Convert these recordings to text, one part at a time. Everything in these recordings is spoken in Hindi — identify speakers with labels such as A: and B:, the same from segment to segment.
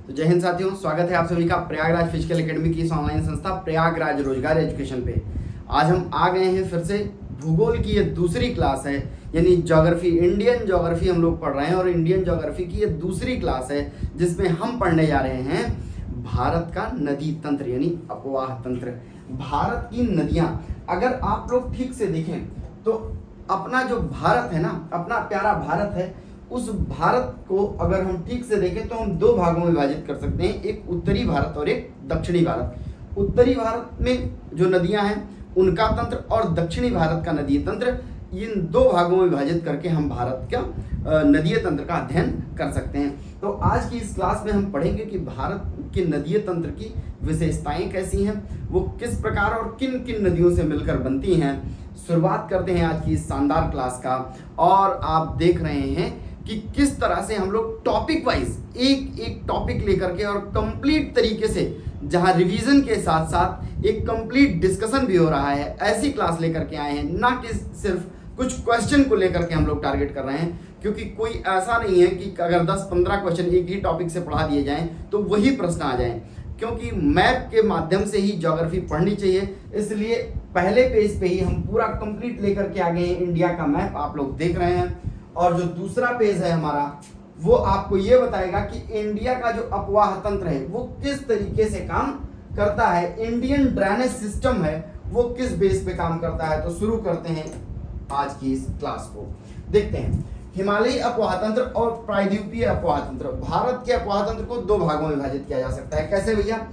A: तो जय हिंद साथियों, स्वागत है आप सभी का प्रयागराज फिजिकल एकेडमी की इस ऑनलाइन संस्था प्रयागराज रोजगार एजुकेशन पे। आज हम आ गए हैं फिर से भूगोल की ये दूसरी क्लास है, यानी ज्योग्राफी, इंडियन ज्योग्राफी हम लोग पढ़ रहे हैं और इंडियन ज्योग्राफी की ये दूसरी क्लास है जिसमें हम पढ़ने जा रहे हैं भारत का नदी तंत्र यानी अपवाह तंत्र। भारत की नदियां अगर आप लोग ठीक से देखें तो अपना जो भारत है ना, अपना प्यारा भारत है, उस भारत को अगर हम ठीक से देखें तो हम दो भागों में विभाजित कर सकते हैं, एक उत्तरी भारत और एक दक्षिणी भारत। उत्तरी भारत में जो नदियां हैं उनका तंत्र और दक्षिणी भारत का नदीय तंत्र, इन दो भागों में विभाजित करके हम भारत का नदीय तंत्र का अध्ययन कर सकते हैं। तो आज की इस क्लास में हम पढ़ेंगे कि भारत के नदीय तंत्र की विशेषताएं कैसी हैं, वो किस प्रकार और किन किन नदियों से मिलकर बनती हैं। शुरुआत करते हैं आज की इस शानदार क्लास का। और आप देख रहे हैं कि किस तरह से हम लोग टॉपिक वाइज एक एक टॉपिक लेकर के और कंप्लीट तरीके से, जहां रिवीजन के साथ साथ एक कंप्लीट डिस्कशन भी हो रहा है, ऐसी क्लास लेकर के आए हैं। ना कि सिर्फ कुछ क्वेश्चन को लेकर के हम लोग टारगेट कर रहे हैं, क्योंकि कोई ऐसा नहीं है कि अगर 10-15 क्वेश्चन एक ही टॉपिक से पढ़ा दिए जाएं तो वही प्रश्न आ जाएं, क्योंकि मैप के माध्यम से ही ज्योग्राफी पढ़नी चाहिए। इसलिए पहले पेज पे ही हम पूरा कंप्लीट लेकर के आ गए हैं, इंडिया का मैप आप लोग देख रहे हैं। और जो दूसरा पेज है हमारा, वो आपको ये बताएगा कि इंडिया का जो अपवाह तंत्र है वो किस तरीके से काम करता है, इंडियन ड्रेनेज सिस्टम है वो किस बेस पे काम करता है। तो शुरू करते हैं आज की इस क्लास को। देखते हैं हिमालयी अपवाह तंत्र और प्रायद्वीपीय अपवाह तंत्र। भारत के अपवाह तंत्र को दो भागों में विभाजित किया जा सकता है। कैसे भैया?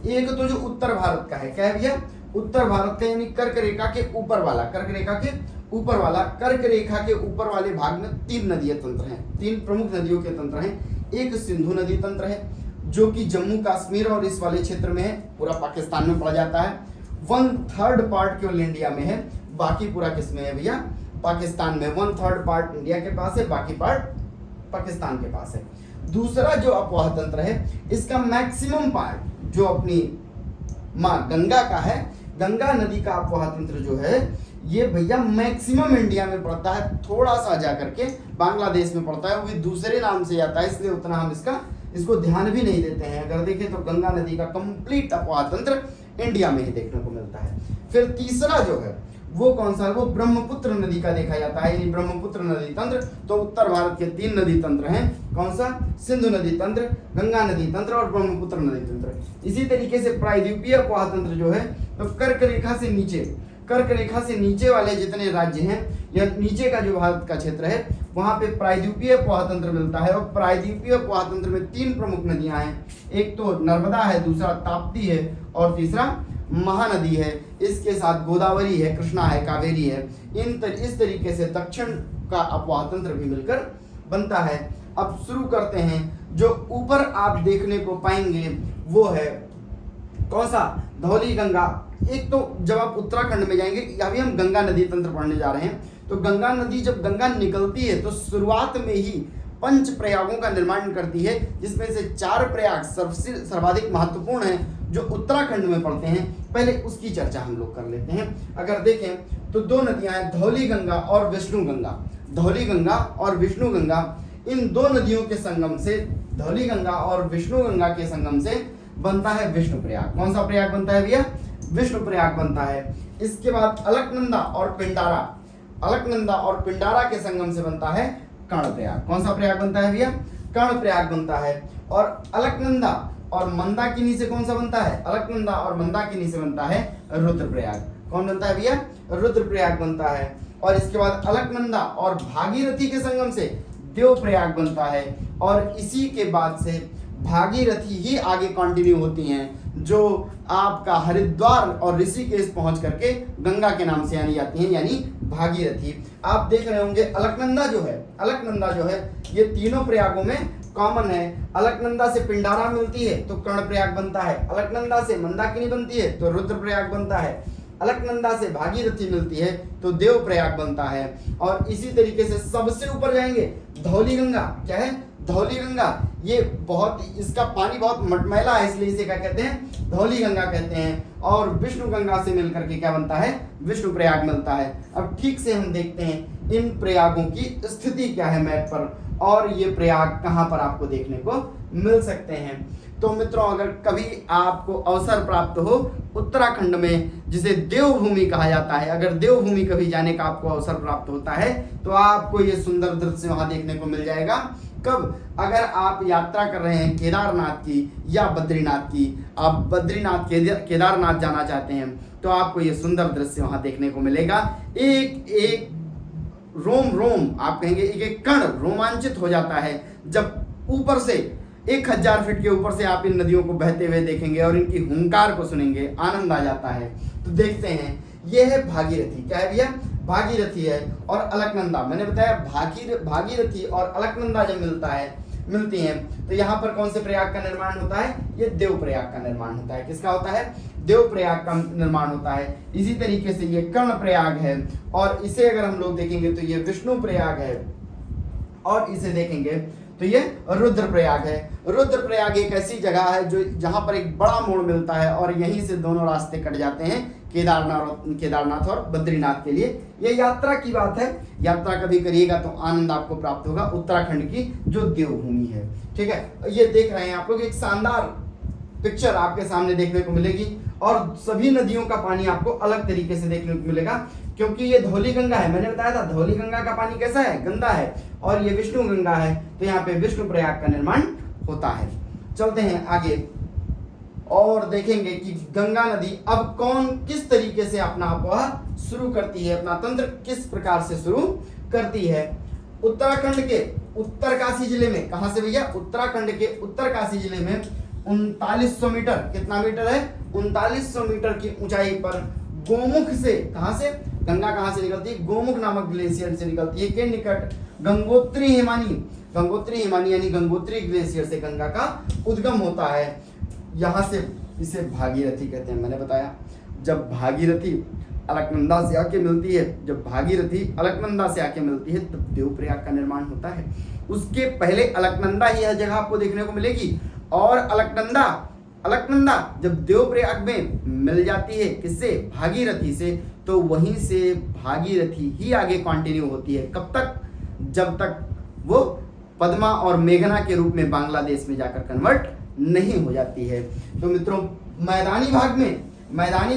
A: एक तो जो उत्तर भारत का है, क्या है भैया? उत्तर भारत का यानी कर्क रेखा के ऊपर वाला, कर्क रेखा के ऊपर वाला, कर्क रेखा के ऊपर वाले भाग में तीन नदीय तंत्र हैं, तीन प्रमुख नदियों के तंत्र हैं। एक सिंधु नदी तंत्र है जो कि जम्मू कश्मीर और इस वाले क्षेत्र में है, पूरा पाकिस्तान में पड़ जाता है। 1/3 पार्ट केवल इंडिया में है, बाकी पूरा किस में है भैया? पाकिस्तान में। 1/3 पार्ट इंडिया के पास है, बाकी पार्ट पाकिस्तान के पास है। दूसरा जो अपवाह तंत्र है, इसका मैक्सिमम पार्ट जो अपनी माँ गंगा का है, गंगा नदी का अपवाह तंत्र जो है ये भैया मैक्सिमम इंडिया में पड़ता है, थोड़ा सा जाकर के बांग्लादेश में पड़ता है, वो भी दूसरे नाम से आता है, इसलिए उतना हम इसको ध्यान भी नहीं देते हैं। अगर देखें तो गंगा नदी का कंप्लीट अपवाह तंत्र इंडिया में ही देखने को मिलता है। फिर तीसरा जो है वो कौन सा है? वो ब्रह्मपुत्र नदी का देखा जाता है, यानी ब्रह्मपुत्र नदी तंत्र। तो उत्तर भारत के तीन नदी तंत्र हैं, कौन सा? सिंधु नदी तंत्र, गंगा नदी तंत्र और ब्रह्मपुत्र नदी तंत्र। इसी तरीके से प्रायद्वीपीय अपवाह तंत्र जो है, तो कर्क रेखा से नीचे वाले जितने राज्य हैं या नीचे का जो भारत का क्षेत्र है वहां पे प्रायद्वीपीय अपवाह तंत्र मिलता है। और प्रायद्वीपीय अपवाह तंत्र में तीन प्रमुख नदियां हैं, एक तो नर्मदा है, दूसरा ताप्ती है और तीसरा महानदी है। इसके साथ गोदावरी है, कृष्णा है, कावेरी है। इस तरीके से दक्षिण का अपवाह तंत्र भी मिलकर बनता है। अब शुरू करते हैं। जो ऊपर आप देखने को पाएंगे वो है कौन सा? धौली गंगा। एक तो जब आप उत्तराखंड में जाएंगे, अभी हम गंगा नदी तंत्र पढ़ने जा रहे हैं, तो गंगा नदी जब गंगा निकलती है तो शुरुआत में ही 5 प्रयागों का निर्माण करती है, जिसमें से 4 प्रयाग सर्वाधिक महत्वपूर्ण हैं जो उत्तराखंड में पड़ते हैं। पहले उसकी चर्चा हम लोग कर लेते हैं। अगर देखें तो दो नदियां हैं, धौली गंगा और विष्णु गंगा। धौली गंगा और विष्णु गंगा, इन दो नदियों के संगम से, धौली गंगा और विष्णु गंगा के संगम से बनता है विष्णु प्रयाग। कौन सा प्रयाग बनता है भैया? विष्णु प्रयाग बनता है। इसके बाद अलकनंदा और पिंडारा, अलकनंदा और पिंडारा के संगम से बनता है कर्ण प्रयाग। कौन सा प्रयाग बनता है भैया? कर्ण प्रयाग बनता है। और अलकनंदा और मंदाकिनी से कौन सा बनता है? अलकनंदा और मंदाकिनी से बनता है रुद्रप्रयाग। कौन बनता है भैया? रुद्रप्रयाग बनता है। और इसके बाद अलकनंदा और भागीरथी के संगम से देव प्रयाग बनता है। और इसी के बाद से भागीरथी ही आगे कंटिन्यू होती हैं, जो आपका हरिद्वार और ऋषिकेश पहुंच करके गंगा के नाम से जानी जाती हैं, यानी भागीरथी। आप देख रहे होंगे अलकनंदा जो है ये तीनों प्रयागों में कॉमन है। अलकनंदा से पिंडारा मिलती है तो कर्ण प्रयाग बनता है, अलकनंदा से मंदाकिनी बनती है तो रुद्र प्रयाग बनता है, अलकनंदा से भागीरथी मिलती है तो देव प्रयाग बनता है। और इसी तरीके से सबसे ऊपर जाएंगे, धौली गंगा। क्या है? धौली गंगा। ये बहुत, इसका पानी बहुत मटमैला है, इसलिए इसे क्या कहते हैं? धौली गंगा कहते हैं। और विष्णु गंगा से मिलकर के क्या बनता है? विष्णु प्रयाग मिलता है। अब ठीक से हम देखते हैं इन प्रयागों की स्थिति क्या है मैप पर, और ये प्रयाग कहाँ पर आपको देखने को मिल सकते हैं। तो मित्रों, अगर कभी आपको अवसर प्राप्त हो उत्तराखंड में, जिसे देवभूमि कहा जाता है, अगर देवभूमि कभी जाने का आपको अवसर प्राप्त होता है तो आपको ये सुंदर दृश्य वहां देखने को मिल जाएगा। कब? अगर आप यात्रा कर रहे हैं केदारनाथ की या बद्रीनाथ की, आप बद्रीनाथ केदारनाथ जाना चाहते हैं तो आपको ये सुंदर दृश्य वहां देखने को मिलेगा। एक एक रोम रोम, आप कहेंगे एक एक कण रोमांचित हो जाता है जब ऊपर से 1000 फीट के ऊपर से आप इन नदियों को बहते हुए देखेंगे और इनकी हुंकार को सुनेंगे, आनंद आ जाता है। तो देखते हैं, ये है भागीरथी। क्या है भैया? भागीरथी है। और अलकनंदा, मैंने बताया भागीरथी और अलकनंदा जब मिलती हैं तो यहाँ पर कौन से प्रयाग का निर्माण होता है? ये देव प्रयाग का निर्माण होता है। किसका होता है? देव प्रयाग का निर्माण होता है। इसी तरीके से ये कर्ण प्रयाग है, और इसे अगर हम लोग देखेंगे तो ये विष्णु प्रयाग है, और इसे देखेंगे तो ये रुद्रप्रयाग है। रुद्रप्रयाग एक ऐसी जगह है जो जहां पर एक बड़ा मोड़ मिलता है और यहीं से दोनों रास्ते कट जाते हैं केदारनाथ और बद्रीनाथ के लिए। ये यात्रा की बात है, यात्रा कभी करिएगा तो आनंद आपको प्राप्त होगा उत्तराखंड की जो देवभूमि है। ठीक है, ये देख रहे हैं आप लोग, एक शानदार पिक्चर आपके सामने देखने को मिलेगी, और सभी नदियों का पानी आपको अलग तरीके से देखने को मिलेगा, क्योंकि ये धौली गंगा है। मैंने बताया था धौली गंगा का पानी कैसा है? गंदा है। और ये विष्णु गंगा है, तो यहाँ पे विष्णु प्रयाग का निर्माण होता है। चलते हैं आगे और देखेंगे कि गंगा नदी अब किस तरीके से अपना अफवाह शुरू करती है, अपना तंत्र किस प्रकार से शुरू करती है। उत्तराखंड के उत्तरकाशी जिले में, कहां से भैया? उत्तराखंड के उत्तरकाशी जिले में 3900 मीटर, कितना मीटर है? 3900 मीटर की ऊंचाई पर गोमुख से, कहां से? गंगा कहां से निकलती है? गोमुख नामक ग्लेशियर से निकलती है। के निकट गंगोत्री हिमानी यानी गंगोत्री ग्लेशियर से गंगा का उद्गम होता है। यहां से इसे भागीरथी कहते हैं। मैंने बताया जब भागीरथी अलकनंदा से आके मिलती है, तब देवप्रयाग का निर्माण होता है। उसके पहले अलकनंदा ही यह जगह आपको देखने को मिलेगी, और अलकनंदा जब देवप्रयाग में मिल जाती है किससे? भागीरथी से, तो वहीं से भागीरथी ही आगे कंटिन्यू होती है। कब तक? जब तक वो पद्मा और मेघना के रूप में बांग्लादेश में जाकर कन्वर्ट नहीं हो जाती है। तो मित्रों, मैदानी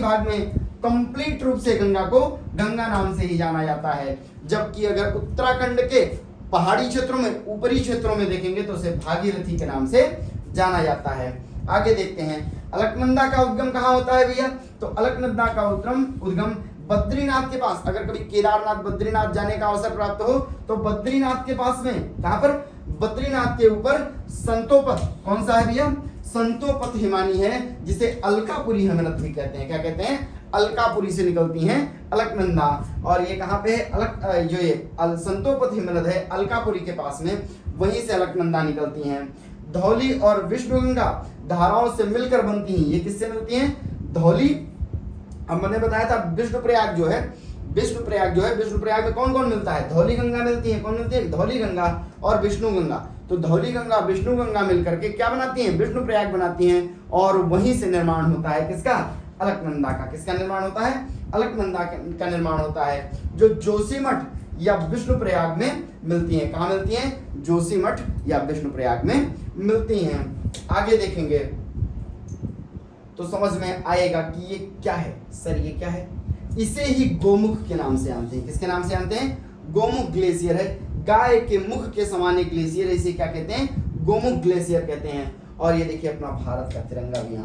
A: भाग में कंप्लीट रूप से गंगा को गंगा नाम से ही जाना जाता है, जबकि अगर उत्तराखंड के पहाड़ी क्षेत्रों में, ऊपरी क्षेत्रों में देखेंगे तो उसे भागीरथी के नाम से जाना जाता है। आगे देखते हैं, अलकनंदा का उद्गम कहाँ होता है भैया? तो अलकनंदा का उद्गम बद्रीनाथ के पास, अगर कभी केदारनाथ बद्रीनाथ जाने का अवसर प्राप्त हो तो बद्रीनाथ के पास में, कहां पर? बद्रीनाथ के ऊपर संतोपथ, कौन सा है भैया? संतोपथ हिमानी है, जिसे अलकापुरी हिमनद भी कहते हैं। क्या कहते हैं? अलकापुरी से निकलती हैं अलकनंदा, और ये कहां पे है? जो ये संतोपथ हिमनद है अलकापुरी के पास में, वहीं से अलकनंदा निकलती हैं। धौली और विष्णुगंगा धाराओं से मिलकर बनती हैं। ये किससे मिलती हैं? धौली, अब मैंने बताया था विष्णु प्रयाग जो है, विष्णु प्रयाग में कौन कौन मिलता है? धौली गंगा मिलती है। कौन मिलती है? धौली गंगा और विष्णु गंगा। तो धौली गंगा विष्णु गंगा मिलकर के क्या बनाती हैं? विष्णु प्रयाग बनाती हैं, और वहीं से निर्माण होता है किसका? अलकनंदा का। किसका निर्माण होता है? अलकनंदा का निर्माण होता है, जो जोशीमठ या विष्णु प्रयाग में मिलती हैं। कहाँ मिलती हैं? जोशीमठ या विष्णु प्रयाग में मिलती हैं। आगे देखेंगे तो समझ में आएगा कि ये क्या है। सर ये क्या है? इसे ही गोमुख के नाम से जानते हैं। किसके नाम से जानते हैं? गोमुख ग्लेशियर है, गाय के मुख के समान एक ग्लेशियर है, इसे क्या कहते हैं? गोमुख ग्लेशियर कहते हैं। और ये देखिए अपना भारत का तिरंगा भी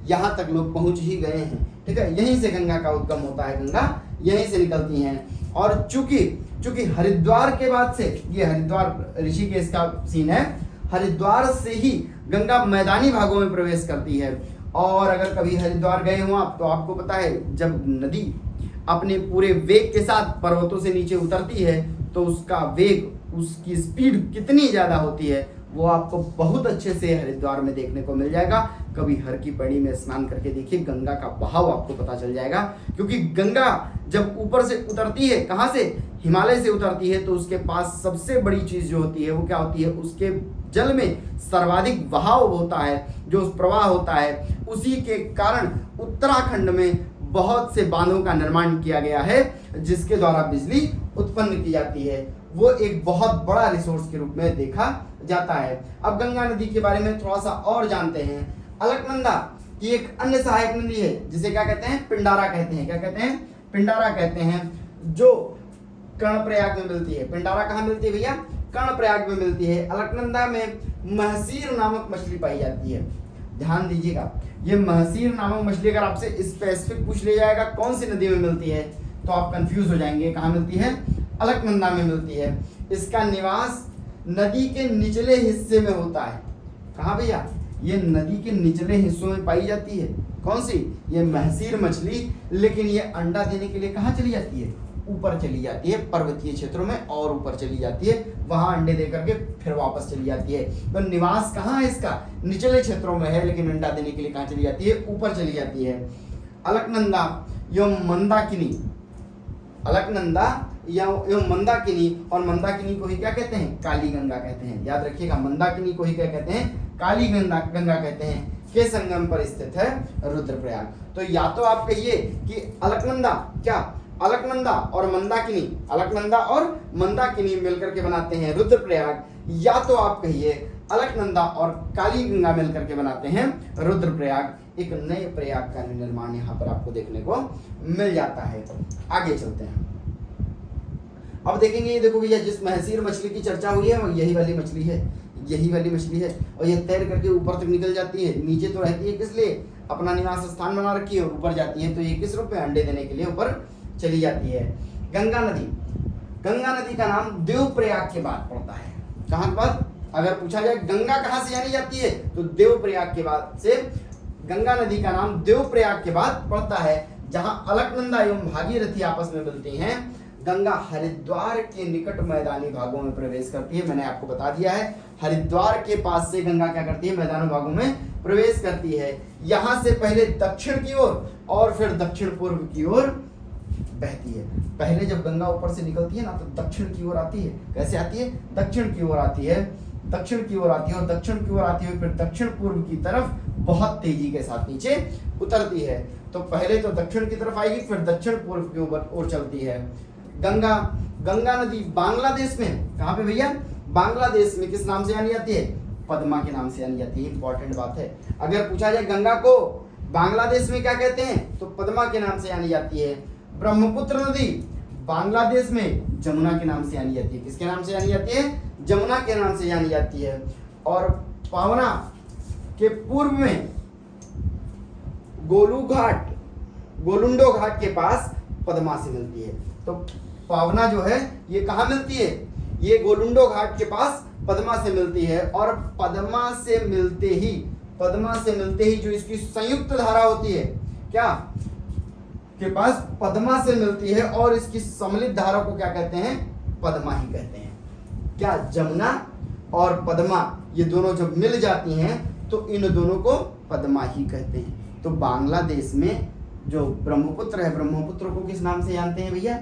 A: यहाँ तक लोग पहुंच ही गए हैं। ठीक है, यहीं से गंगा का उद्गम होता है, गंगा यहीं से निकलती हैं। और चूंकि हरिद्वार के बाद से, ये हरिद्वार ऋषिकेश का सीन है, हरिद्वार से ही गंगा मैदानी भागों में प्रवेश करती है। और अगर कभी हरिद्वार गए हो आप तो आपको पता है जब नदी अपने पूरे वेग के साथ पर्वतों से नीचे उतरती है तो उसका वेग, उसकी स्पीड कितनी ज़्यादा होती है वो आपको बहुत अच्छे से हरिद्वार में देखने को मिल जाएगा। कभी हर की पैड़ी में स्नान करके देखिए, गंगा का बहाव आपको पता चल जाएगा। क्योंकि गंगा जब ऊपर से उतरती है, कहाँ से? हिमालय से उतरती है, तो उसके पास सबसे बड़ी चीज़ जो होती है वो क्या होती है? उसके जल में सर्वाधिक बहाव होता है, जो प्रवाह होता है। उसी के कारण उत्तराखंड में बहुत से बांधों का निर्माण किया गया है, जिसके द्वारा बिजली उत्पन्न की जाती है। वो एक बहुत बड़ा रिसोर्स के रूप में देखा जाता है। अब गंगा नदी के बारे में थोड़ा सा और जानते हैं। अलकनंदा की एक अन्य सहायक नदी है जिसे क्या कहते हैं, पिंडारा कहते हैं। क्या कहते हैं, पिंडारा कहते हैं, जो कर्णप्रयाग में मिलती है। पिंडारा कहाँ मिलती है भैया, कर्णप्रयाग में मिलती है। अलकनंदा में महसीर नामक मछली पाई जाती है। ध्यान दीजिएगा, ये महसीर नामक मछली अगर आपसे स्पेसिफिक पूछ लिया जाएगा कौन सी नदी में मिलती है तो आप कंफ्यूज हो जाएंगे। कहाँ मिलती है, अलकनंदा में मिलती है। इसका निवास नदी के निचले हिस्से में होता है। कहाँ भैया, ये नदी के निचले हिस्सों में पाई जाती है। कौन सी, ये महसीर मछली। लेकिन ये अंडा देने के लिए कहाँ चली जाती है, ऊपर चली जाती है, पर्वतीय क्षेत्रों में और ऊपर चली जाती है, वहां अंडे दे करके फिर वापस चली जाती है। तो निवास कहाँ है इसका, निचले क्षेत्रों में है, लेकिन अंडा देने के लिए कहाँ चली जाती है, ऊपर चली जाती है। अलकनंदा एवं मंदाकिनी, अलकनंदा एवं मंदाकिनी, और मंदाकिनी को ही क्या कहते हैं, काली गंगा कहते हैं। याद रखिएगा, मंदाकिनी को ही क्या कहते हैं, काली गंगा कहते हैं, के संगम पर स्थित है रुद्रप्रयाग। तो या तो आप कहिए कि अलकनंदा, क्या अलकनंदा और मंदाकिनी, अलकनंदा और मंदाकिनी मिलकर के बनाते हैं रुद्रप्रयाग, या तो आप कहिए अलकनंदा और काली गंगा मिलकर के बनाते हैं रुद्रप्रयाग। एक नए प्रयाग का निर्माण यहाँ पर आपको देखने को मिल जाता है। आगे चलते हैं, अब देखेंगे, ये देखो भैया, जिस महसीर मछली की चर्चा हुई है वो यही वाली मछली है, यही वाली मछली है। और ये तैर करके ऊपर तक निकल जाती है, नीचे तो रहती है किस लिए, अपना निवास स्थान बना रखी है, और ऊपर जाती है तो ये किस रूप में, अंडे देने के लिए ऊपर चली जाती है। गंगा नदी, गंगा नदी का नाम देवप्रयाग के बाद पड़ता है। कहाँ के बाद, अगर पूछा जाए गंगा कहाँ से जानी जाती है तो देवप्रयाग के बाद से गंगा नदी का नाम देवप्रयाग के बाद पड़ता है, जहां अलकनंदा एवं भागीरथी आपस में मिलती हैं। गंगा हरिद्वार के निकट मैदानी भागों में प्रवेश करती है। मैंने आपको बता दिया है, हरिद्वार के पास से गंगा क्या करती है, मैदानी भागों में प्रवेश करती है। यहां से पहले दक्षिण की ओर और फिर दक्षिण पूर्व की ओर बहती है। पहले जब गंगा ऊपर से निकलती है ना तो दक्षिण की ओर आती है। कैसे आती है, दक्षिण की ओर आती है, दक्षिण की ओर आती है, और दक्षिण की ओर आती हुई फिर दक्षिण पूर्व की तरफ बहुत तेजी के साथ नीचे उतरती है। तो पहले तो दक्षिण की तरफ आएगी, फिर दक्षिण पूर्व की ओर चलती है। गंगा नदी बांग्लादेश में, कहाँ पे भैया, बांग्लादेश में किस नाम से जानी जाती है, पद्मा के नाम से जानी जाती है। इंपॉर्टेंट बात है, अगर पूछा जाए गंगा को बांग्लादेश में क्या कहते हैं तो पद्मा के नाम से जानी जाती है। ब्रह्मपुत्र नदी बांग्लादेश में जमुना के नाम से जानी जाती है। किसके नाम से जानी जाती है, जमुना के नाम से जानी जाती है। और पावना के पूर्व में गोलुंडो घाट के पास पद्मा से मिलती है। तो पावना जो है ये कहाँ मिलती है, ये गोलुंडो घाट के पास पद्मा से मिलती है। और पद्मा से मिलते ही जो इसकी संयुक्त धारा होती है, क्या के पास पद्मा से मिलती है, और इसकी सम्मिलित धारा को क्या कहते हैं, पद्मा ही कहते हैं। क्या जमुना और पद्मा ये दोनों जब मिल जाती हैं तो इन दोनों को पद्मा ही कहते हैं। तो बांग्लादेश में जो ब्रह्मपुत्र है, ब्रह्मपुत्र को किस नाम से जानते हैं भैया,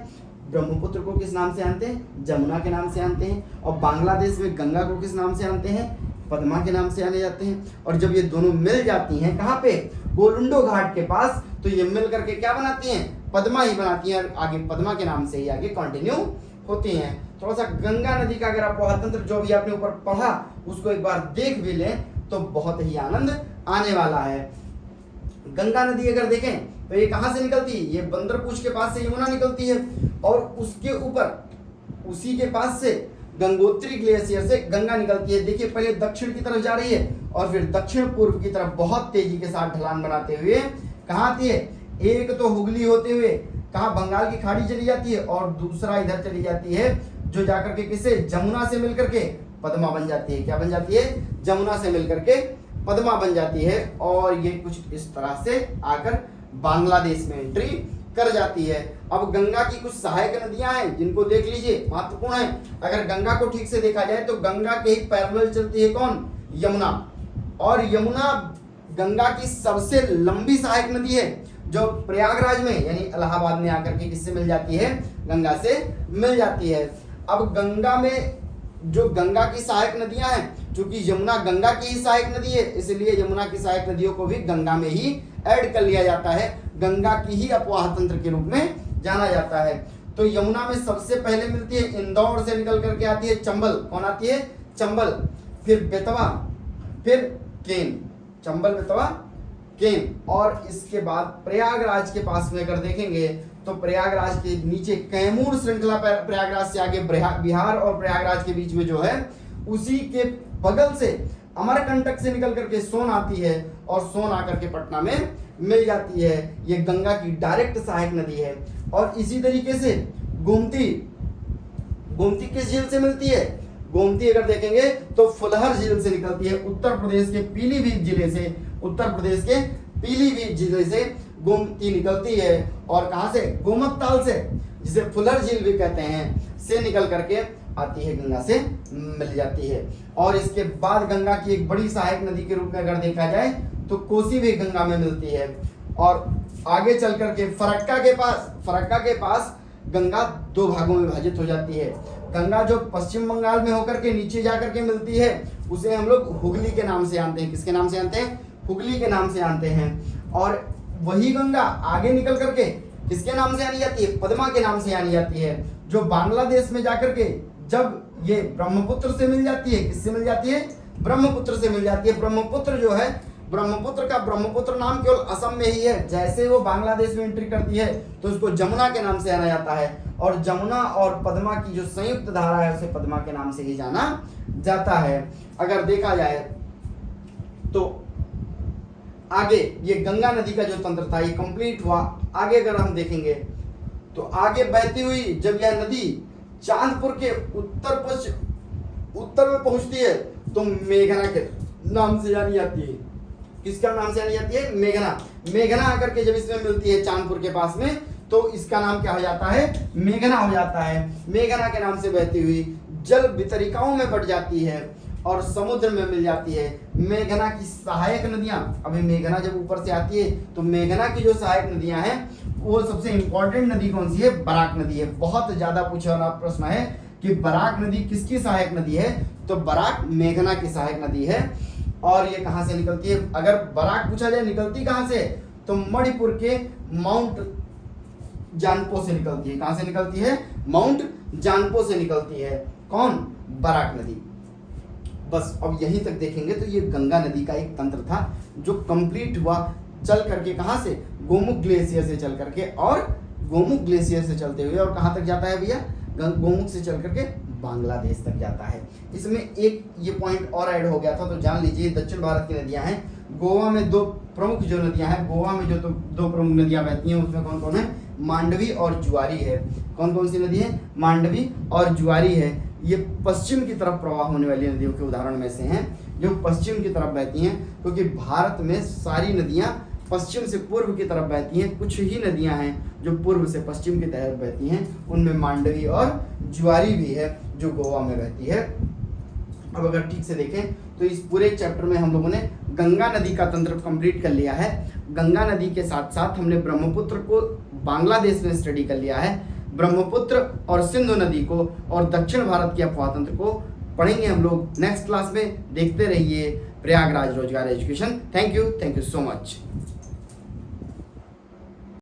A: ब्रह्मपुत्र को किस नाम से जानते हैं, जमुना के नाम से जानते हैं। और बांग्लादेश में गंगा को किस नाम से जानते हैं, पद्मा के नाम से जाने जाते हैं। और जब ये दोनों मिल जाती हैं कहाँ पे, गोलुंडो घाट के पास, तो ये मिल करके क्या बनाती हैं, पद्मा ही बनाती हैं। आगे पद्मा के नाम से ही आगे कंटिन्यू होती हैं। थोड़ा सा गंगा नदी का अगर आप तंत्र जो भी आपने ऊपर पढ़ा उसको एक बार देख भी लें तो बहुत ही आनंद आने वाला है। गंगा नदी अगर देखें तो ये कहाँ से निकलती है, ये बंदरपूछ के पास से यमुना निकलती है, और उसके ऊपर उसी के पास से गंगोत्री ग्लेशियर से गंगा निकलती है। देखिए पहले दक्षिण की तरफ जा रही है और फिर दक्षिण पूर्व की तरफ बहुत तेजी के साथ ढलान बनाते हुए कहाँ आती है, एक तो हुगली होते हुए कहाँ बंगाल की खाड़ी चली जाती है, और दूसरा इधर चली जाती है जो जाकर के किसे, जमुना से मिलकर के पद्मा बन जाती है। क्या बन जाती है, जमुना से मिलकर के पद्मा बन जाती है। और ये कुछ इस तरह से आकर बांग्लादेश में एंट्री कर जाती है। अब गंगा की कुछ सहायक नदियां हैं जिनको देख लीजिए, महत्वपूर्ण है। अगर गंगा को ठीक से देखा जाए तो गंगा के ही पैरेलल चलती है कौन, यमुना। और यमुना गंगा की सबसे लंबी सहायक नदी है जो प्रयागराज में यानी इलाहाबाद में आकर के किससे मिल जाती है, गंगा से मिल जाती है। अब गंगा में जो गंगा की सहायक नदियां हैं, क्योंकि यमुना गंगा की ही सहायक नदी है इसलिए यमुना की सहायक नदियों को भी गंगा में ही ऐड कर लिया जाता है, गंगा की ही अपवाह तंत्र के रूप में जाना जाता है। तो यमुना में सबसे पहले मिलती है इंदौर से निकल करके आती है चंबल। कौन आती है? चंबल। फिर बेतवा, फिर केन। चंबल, बेतवा, केन। और इसके बाद प्रयागराज के पास में अगर देखेंगे तो प्रयागराज के नीचे कैमूर श्रृंखला प्रयागराज से आगे बिहार और प्रयागराज के बीच में जो है, उसी के बगल से अमरकंटक से निकल करके सोन आती है और सोन आकर के पटना में मिल जाती है। ये गंगा की डायरेक्ट सहायक नदी है। और इसी तरीके से गोमती, गोमती किस झील से मिलती है? गोमती अगर देखेंगे तो फुलहर झील से निकलती है, उत्तर प्रदेश के पीलीभीत जिले से। उत्तर प्रदेश के पीलीभीत जिले से गोमती निकलती है। और कहां से? गोमत ताल से, जिसे फुलहर झील भी कहते हैं, से निकल करके आती है, गंगा से मिल जाती है। और इसके बाद गंगा की एक बड़ी सहायक नदी के रूप में अगर देखा जाए तो कोसी भी गंगा में मिलती है। और आगे चल करके फरक्का के पास गंगा दो भागों में विभाजित हो जाती है। गंगा जो पश्चिम बंगाल में होकर के नीचे जाकर के मिलती है, उसे हम लोग हुगली के नाम से जानते हैं। किसके नाम से जानते हैं? हुगली के नाम से जानते हैं। और वही गंगा आगे निकल करके किसके नाम से जानी जाती है? पद्मा के नाम से जानी जाती है, जो बांग्लादेश में जाकर के जब ये ब्रह्मपुत्र से मिल जाती है। किससे मिल जाती है? ब्रह्मपुत्र से मिल जाती है। ब्रह्मपुत्र जो है, ब्रह्मपुत्र का ब्रह्मपुत्र नाम केवल असम में ही है। जैसे वो बांग्लादेश में एंट्री करती है तो उसको जमुना के नाम से जाना जाता है। और जमुना और पद्मा की जो संयुक्त धारा है, उसे पद्मा के नाम से ही जाना जाता है। अगर देखा जाए तो आगे ये गंगा नदी का जो तंत्र था, ये कंप्लीट हुआ। आगे अगर हम देखेंगे तो आगे बहती हुई जब यह नदी चांदपुर के उत्तर में पहुंचती है तो मेघना के नाम से जानी जाती है। किसका नाम से जानी जाती है? मेघना। मेघना आकर के जब इसमें मिलती है चांदपुर के पास में, तो इसका नाम क्या हो जाता है? मेघना हो जाता है। मेघना के नाम से बहती हुई जल वितरिकाओं में बढ़ जाती है और समुद्र में मिल जाती है। मेघना की सहायक नदियां, अभी मेघना जब ऊपर से आती है तो मेघना की जो सहायक नदियां हैं, वो सबसे इंपॉर्टेंट नदी कौन सी है? बराक नदी है। बहुत ज्यादा पूछा वाला प्रश्न है कि बराक नदी किसकी सहायक नदी है? तो बराक मेघना की सहायक नदी है। और ये कहां से निकलती है? अगर बराक पूछा जाए निकलती कहां से, तो मणिपुर के माउंट जानपो से निकलती है। कहां से निकलती है? माउंट जानपो से निकलती है। कौन? बराक नदी। बस अब यहीं तक देखेंगे तो ये गंगा नदी का एक तंत्र था जो कंप्लीट हुआ। चल करके कहां से? गोमुख ग्लेशियर से चल करके, और गोमुख ग्लेशियर से चलते हुए और कहां तक जाता है भैया? गोमुख से चल करके बांग्लादेश तक जाता है। इसमें एक ये पॉइंट और ऐड हो गया था, तो जान लीजिए। दक्षिण भारत की नदियां हैं। गोवा में दो प्रमुख जो नदियां हैं, गोवा में जो दो प्रमुख नदियां बहती हैं, उसमें कौन कौन है? मांडवी और जुआरी है। कौन कौन सी नदी है? मांडवी और जुआरी है। ये पश्चिम की तरफ प्रवाह होने वाली नदियों के उदाहरण में से हैं, जो पश्चिम की तरफ बहती हैं, क्योंकि भारत में सारी नदियां पश्चिम से पूर्व की तरफ बहती हैं। कुछ ही नदियां हैं जो पूर्व से पश्चिम की तरफ बहती हैं, उनमें मांडवी और जुआरी भी है जो गोवा में बहती है। अब अगर ठीक से देखें तो इस पूरे चैप्टर में हम लोगों ने गंगा नदी का तंत्र कंप्लीट कर लिया है। गंगा नदी के साथ साथ हमने ब्रह्मपुत्र को बांग्लादेश में स्टडी कर लिया है। ब्रह्मपुत्र और सिंधु नदी को और दक्षिण भारत के अफवाह तंत्र को पढ़ेंगे हम लोग नेक्स्ट क्लास में। देखते रहिए प्रयागराज रोजगार education. Thank you so much.